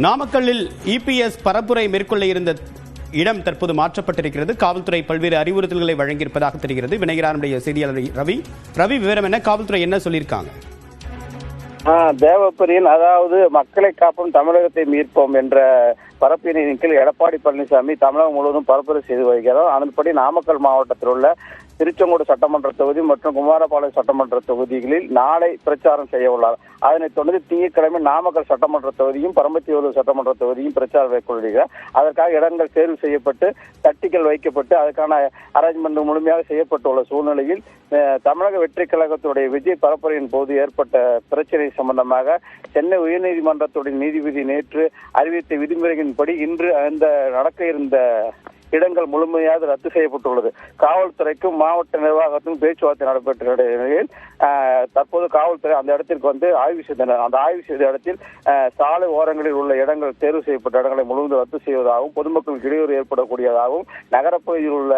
நாமக்கல்லில் இபிஎஸ் பரப்புரை மேற்கொள்ள இருந்த இடம் தற்போது மாற்றப்பட்டிருக்கிறது. காவல்துறை பல்வேறு அறிவுறுத்தல்களை வழங்கியிருப்பதாக தெரிகிறது. வினயரானுடைய செய்தியாளர் ரவி விவரம் என்ன, காவல்துறை என்ன சொல்லியிருக்காங்க? தேவப்பிரியன், அதாவது மக்களை காப்போம் தமிழகத்தை மீட்போம் என்ற பரப்பினின் கீழ் எடப்பாடி பழனிசாமி தமிழகம் முழுவதும் பரப்புரை செய்து வருகிறார். அதன்படி நாமக்கல் மாவட்டத்தில் உள்ள திருச்செங்கோடு சட்டமன்ற தொகுதி மற்றும் குமாரபாளையம் சட்டமன்ற தொகுதிகளில் நாளை பிரச்சாரம் செய்ய உள்ளார். அதனைத் தொடர்ந்து திங்கட்கிழமை நாமக்கல் சட்டமன்ற தொகுதியும் பரமத்திவேலூர் சட்டமன்ற தொகுதியும் பிரச்சாரம் மேற்கொள்கிறார். அதற்காக இடங்கள் தேர்வு செய்யப்பட்டு தட்டிகள் வைக்கப்பட்டு அதற்கான அரேஞ்ச்மெண்ட் முழுமையாக செய்யப்பட்டுள்ள சூழ்நிலையில் தமிழக வெற்றி கழகத்துடைய விஜய் பரப்புரையின் போது ஏற்பட்ட பிரச்சனை சம்பந்தமாக சென்னை உயர்நீதிமன்றத்துடைய நீதிபதி நேற்று அறிவித்த விதிமுறைகளின்படி இன்று அந்த நடக்க இருந்த இடங்கள் முழுமையாக ரத்து செய்யப்பட்டுள்ளது. காவல்துறைக்கும் மாவட்ட நிர்வாகத்துக்கும் பேச்சுவார்த்தை நடைபெற்ற நிலையில் தற்போது காவல்துறை அந்த இடத்திற்கு வந்து ஆய்வு செய்தனர். அந்த ஆய்வு செய்த இடத்தில் சாலை ஓரங்களில் உள்ள இடங்கள் தேர்வு செய்யப்பட்ட இடங்களை முழுவதும் ரத்து செய்வதாகவும் பொதுமக்களுக்கு இடையூறு ஏற்படக்கூடியதாகவும் நகரப்பகுதியில் உள்ள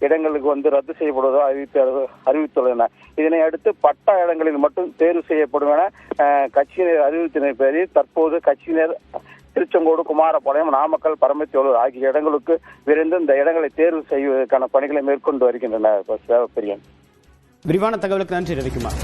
இடங்களுக்கு வந்து ரத்து செய்யப்படுவதாக அறிவித்துள்ளனர். இதனை அடுத்து பட்டா இடங்களில் மட்டும் தேர்வு செய்யப்படும் என கட்சியினர் அறிவித்தனர் பேரில் தற்போது கட்சியினர் திருச்செங்கோடு, குமாரபாளையம், நாமக்கல், பரமத்திவேலூர் ஆகிய இடங்களுக்கு விரைந்து இந்த இடங்களை தேர்வு செய்வதற்கான பணிகளை மேற்கொண்டு வருகின்றனர். விரிவான தகவலுக்கு நன்றி ரவிக்குமார்.